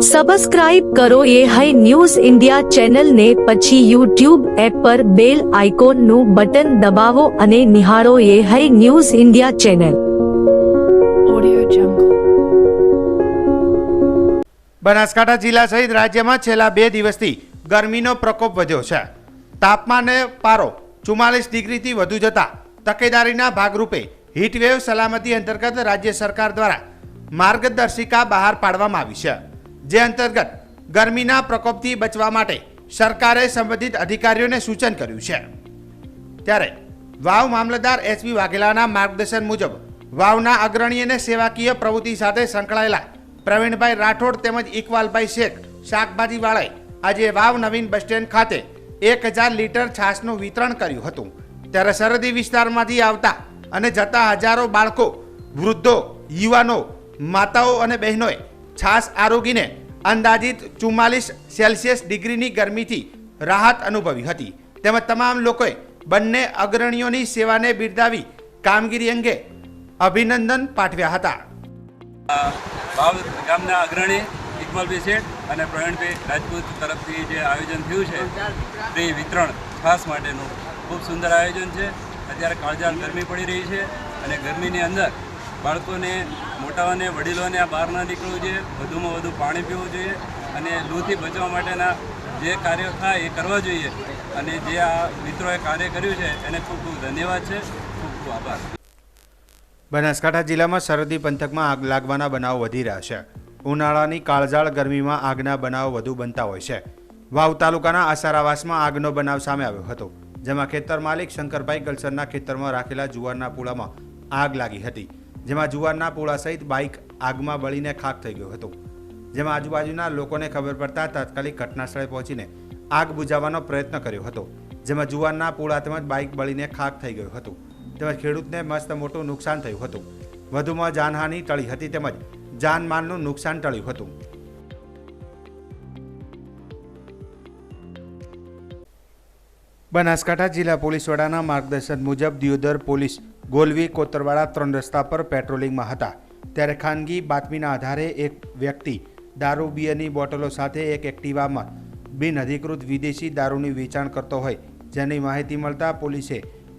Subscribe કરો એ high news India channel ને પછી યુટ્યુબ એપ પર બેલ આઇકોન નું બટન દબાવો અને નિહાળો એ high news India channel. Banaskantha જિલ્લા સહિત રાજ્યમાં છેલ્લા 2 દિવસથી ગરમીનો પ્રકોપ વધ્યો છે। તાપમાનનો પારો 44 ડિગ્રીથી વધુ જતા તકેદારીના ભાગરૂપે હીટવેવ સલામતી અંતર્ગત રાજ્ય સરકાર દ્વારા માર્ગદર્શિકા બહાર પાડવામાં આવી છે, જે અંતર્ગત ગરમીના પ્રકોપથી બચવા માટે સરકારે સંબંધિત અધિકારીઓને સૂચન કર્યું છે। ત્યારે વાવ મામલતદાર એસપી વાઘેલાના માર્ગદર્શન મુજબ વાવના અગ્રણી અને સેવાકીય પ્રવૃત્તિ સાથે સંકળાયેલા પ્રવીણભાઈ રાઠોડ તેમજ ઇકબાલભાઈ શેખ શાકભાજીવાળાએ આજે વાવ નવીન બસ સ્ટેન્ડ ખાતે 1000 લીટર છાશનું વિતરણ કર્યું હતું। ત્યારે સરહદી વિસ્તારમાંથી આવતા અને જતા હજારો બાળકો, વૃદ્ધો, યુવાનો, માતાઓ અને બહેનોએ છાશ આરોગીને અંદાજિત 44 સેલ્સિયસ ડિગ્રીની ગરમીથી રાહત અનુભવી હતી। તેમજ તમામ લોકોએ બંને અગ્રણીઓની સેવાને બિરદાવી કામગીરી અંગે અભિનંદન પાઠવ્યા હતા। વાવ ગામના અગ્રણી ઇકબાલભાઈ શેઠ અને પ્રવીણભાઈ રાજપૂત તરફથી જે આયોજન થયું છે તે વિતરણ ખાસ માટેનું ખૂબ સુંદર આયોજન છે। અત્યારે કાળઝાળ ગરમી પડી રહી છે અને ગરમીની અંદર બાળકોને, મોટાઓને, વડીલોને આ બહાર ન નીકળવું જોઈએ, વધુમાં વધુ પાણી પીવું જોઈએ અને લૂથી બચવા માટેના જે કાર્યો થાય એ કરવા જોઈએ। અને જે આ મિત્રોએ કાર્ય કર્યું છે એને ખૂબ ખૂબ ધન્યવાદ છે, ખૂબ ખૂબ આભાર। બનાસકાંઠા જિલ્લામાં સરહદી પંથકમાં આગ લાગવાના બનાવો વધી રહ્યા છે। ઉનાળાની કાળઝાળ ગરમીમાં આગના બનાવો વધુ બનતા હોય છે। વાવ તાલુકાના આસારાવાસમાં આગનો બનાવ સામે આવ્યો હતો, જેમાં ખેતર માલિક શંકરભાઈ ગલસરના ખેતરમાં રાખેલા જુવારના પૂળામાં આગ લાગી હતી, જેમાં જુવારના પૂળા સહિત બાઇક આગમાં બળીને ખાક થઈ ગયું હતું। જેમાં આજુબાજુના લોકોને ખબર પડતા તાત્કાલિક ઘટનાસ્થળે પહોંચીને આગ બુઝાવવાનો પ્રયત્ન કર્યો હતો, જેમાં જુવારના પૂળા તેમજ બાઇક બળીને ખાક થઈ ગયું હતું તેમજ ખેડૂતને મસ્ત મોટું નુકસાન થયું હતું। વધુમાં જાનહાનિ ટળી હતી તેમજ જાનમાલનું નુકસાન ટળ્યું હતું। બનાસકાંઠા જિલ્લા પોલીસ વડાના માર્ગદર્શન મુજબ દિયોદર પોલીસ ગોલવી કોતરવાડા 3 રસ્તા પર પેટ્રોલિંગમાં હતા, ત્યારે ખાનગી બાતમીના આધારે એક વ્યક્તિ દારૂ બિયરની બોટલો સાથે એક એક્ટિવામાં બિનઅધિકૃત વિદેશી દારૂની વેચાણ કરતો હોય, જેની માહિતી મળતા પોલીસે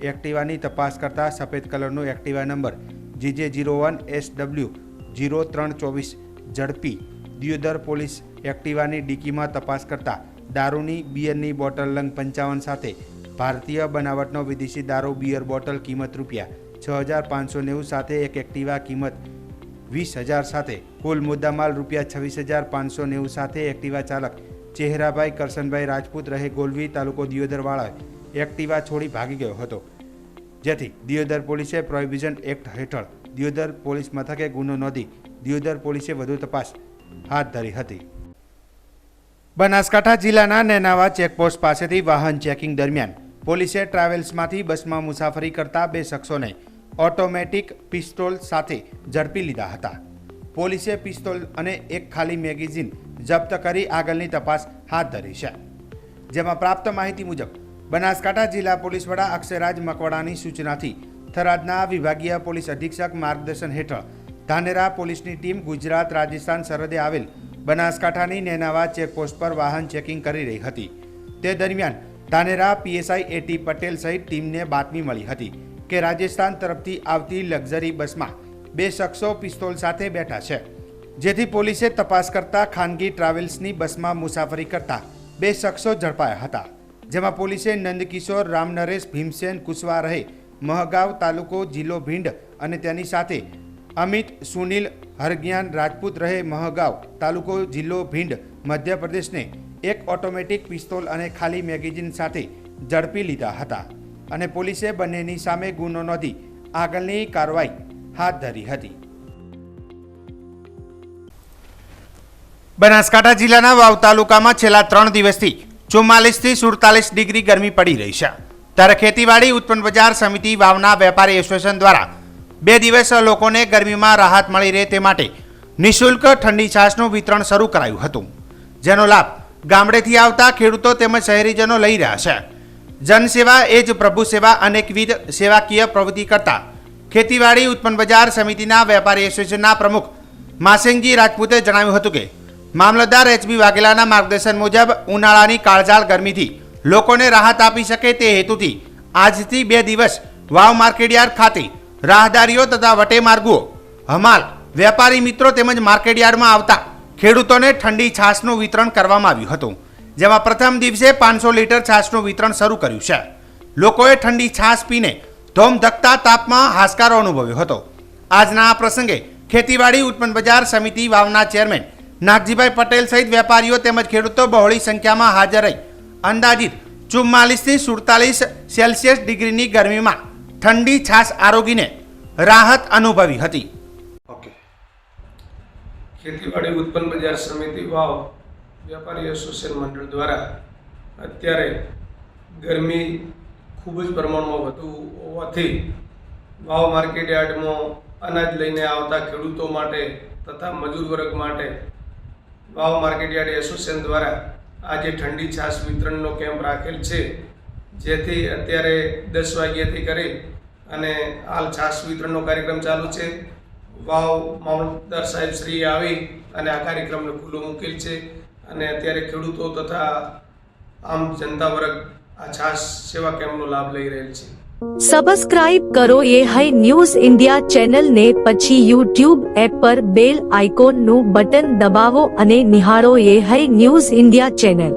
એક્ટિવાની તપાસ કરતા સફેદ કલરનું એક્ટિવા નંબર GJ01SW0324 ઝડપી દિયોદર પોલીસ એક્ટિવાની ડીકીમાં તપાસ કરતા દારૂની બિયરની બોટલ લંગ 55 સાથે ભારતીય બનાવટનો વિદેશી દારૂ બિયર બોટલ કિંમત ₹6590 સાથે એક એક્ટિવા કિંમત 20000 સાથે કુલ મુદ્દામાલ ₹26590 સાથે એક્ટિવા ચાલક ચહેરાભાઈ કરશનભાઈ રાજપૂત રહે ગોલવી તાલુકો દિયોદરવાળા એક્ટિવા છોડી ભાગી ગયો હતો, જેથી દિયોદર પોલીસે પ્રોહિબિશન એક્ટ હેઠળ દિયોદર પોલીસ મથકે ગુનો નોંધી દિયોદર પોલીસે વધુ તપાસ હાથ ધરી હતી। બનાસકાંઠા જિલ્લાના નેનાવા ચેકપોસ્ટ પાસેથી વાહન ચેકિંગ દરમિયાન પોલીસે ટ્રાવેલ્સમાંથી બસમાં મુસાફરી કરતા 2 શખ્સોને ઓટોમેટિક પિસ્તોલ સાથે ઝડપી લીધા હતા। પોલીસે પિસ્તોલ અને એક ખાલી મેગેઝીન જપ્ત કરી આગળની તપાસ હાથ ધરી છે, જેમાં પ્રાપ્ત માહિતી મુજબ બનાસકાંઠા જિલ્લા પોલીસ વડા અક્ષયરાજ મકવાણાની સૂચનાથી થરાદના વિભાગીય પોલીસ અધિક્ષક માર્ગદર્શન હેઠળ ધાનેરા પોલીસની ટીમ ગુજરાત રાજસ્થાન સરહદે આવેલ બનાસકાંઠાની નેનાવા ચેકપોસ્ટ પર વાહન ચેકિંગ કરી રહી હતી। તે દરમિયાન ધાનેરા પીએસઆઈ એટી પટેલ સહિત ટીમને બાતમી મળી હતી કે રાજસ્થાન તરફથી આવતી લક્ઝરી બસમાં 2 શખ્સો પિસ્તોલ સાથે બેઠા છે, જેથી પોલીસે તપાસ કરતા ખાનગી ટ્રાવેલ્સની બસમાં મુસાફરી કરતા 2 શખ્સો ઝડપાયા હતા, જેમાં પોલીસે નંદકિશોર રામનરેશ ભીમસેન કુશવા રહે મહગાંવ તાલુકો જિલ્લો ભીંડ અને તેની સાથે અમિત સુનિલ હરગ્યાન રાજપૂત રહે મહગાંવ તાલુકો જિલ્લો ભીંડ મધ્યપ્રદેશને એક ઓટોમેટિક પિસ્તોલ અને ખાલી મેગેઝીન સાથે ઝડપી લીધા હતા અને પોલીસે બંનેની સામે ગુનો નોંધી આગળની કાર્યવાહી હાથ ધરી હતી। બનાસકાંઠા જિલ્લાના વાવ તાલુકામાં છેલ્લા 3 દિવસથી 44 થી 47 ડિગ્રી ગરમી પડી રહી છે। ત્યારે ખેતીવાડી ઉત્પન્ન બજાર સમિતિ વાવના વેપારી એસોસિએશન દ્વારા 2 દિવસ લોકોને ગરમીમાં રાહત મળી રહે તે માટે નિઃશુલ્ક ઠંડી છાશનું વિતરણ શરૂ કરાયું હતું, જેનો લાભ ગામડેથી આવતા ખેડૂતો તેમજ શહેરીજનો લઈ રહ્યા છે। જનસેવા એ જ પ્રભુ સેવા અનેકવિધ સેવાકીય પ્રવૃત્તિ કરતા ખેતીવાડી ઉત્પન્ન બજાર સમિતિના વેપારી એસોસિએશનના પ્રમુખ માસિંગજી રાજપૂતે જણાવ્યું હતું કે મામલતદાર એચબી વાઘેલાના માર્ગદર્શન મુજબ ઉનાળાની કાળઝાળ ગરમીથી લોકોને રાહત આપી શકે તે હેતુથી આજથી 2 દિવસ વાવ માર્કેટયાર્ડ ખાતે રાહદારીઓ તથા વટેમાર્ગુઓ, હમાલ, વેપારી મિત્રો તેમજ માર્કેટયાર્ડમાં આવતા ખેડૂતોને ઠંડી છાશનું વિતરણ કરવામાં આવ્યું હતું, જેમાં પ્રથમ દિવસે 500 લીટર છાશનું વિતરણ શરૂ કર્યું છે. લોકોએ ઠંડી છાશ પીને ધોમધકતા તાપમાં હાશકારો અનુભવ્યો હતો. આજના આ પ્રસંગે ખેતીવાડી ઉત્પન્ન બજાર સમિતિ વાવના ચેરમેન નાગજીભાઈ પટેલ સહિત વેપારીઓ તેમજ ખેડૂતો બહોળી સંખ્યામાં હાજર રહી અંદાજિત 44 થી 47 સેલ્સિયસ ડિગ્રીની ગરમીમાં ઠંડી છાશ આરોગીને રાહત અનુભવી હતી. ખેતીવાડી ઉત્પન્ન બજાર સમિતિ વાવ વ્યાપારી એસોસિએશન મંડળ દ્વારા અત્યારે ગરમી ખૂબ જ પ્રમાણમાં વધુ હોવાથી વાવ માર્કેટ યાર્ડમાં અનાજ લઈને આવતા ખેડૂતો માટે તથા મજૂર વર્ગ માટે વાવ માર્કેટ યાર્ડ એસોસિએશન દ્વારા આજે ઠંડી છાશ વિતરણનો કેમ્પ રાખેલ છે, જેથી અત્યારે 10 વાગ્યાથી કરી અને હાલ છાશ વિતરણનો કાર્યક્રમ ચાલુ છે. વાવ મામલતદાર સાહેબ શ્રી આવી અને આ કાર્યક્રમને ખુલ્લો મૂકેલ છે અને અત્યારે ખેડૂતો તથા આમ જનતા વર્ગ આ છાશ સેવા કેમ્પનો લાભ લઈ રહેલ છે. સબસ્ક્રાઇબ કરો ये है न्यूज़ इंडिया चैनल ने પછી YouTube એપ પર બેલ આઇકોન નું બટન દબાવો અને નિહાળો ये है न्यूज़ इंडिया चैनल.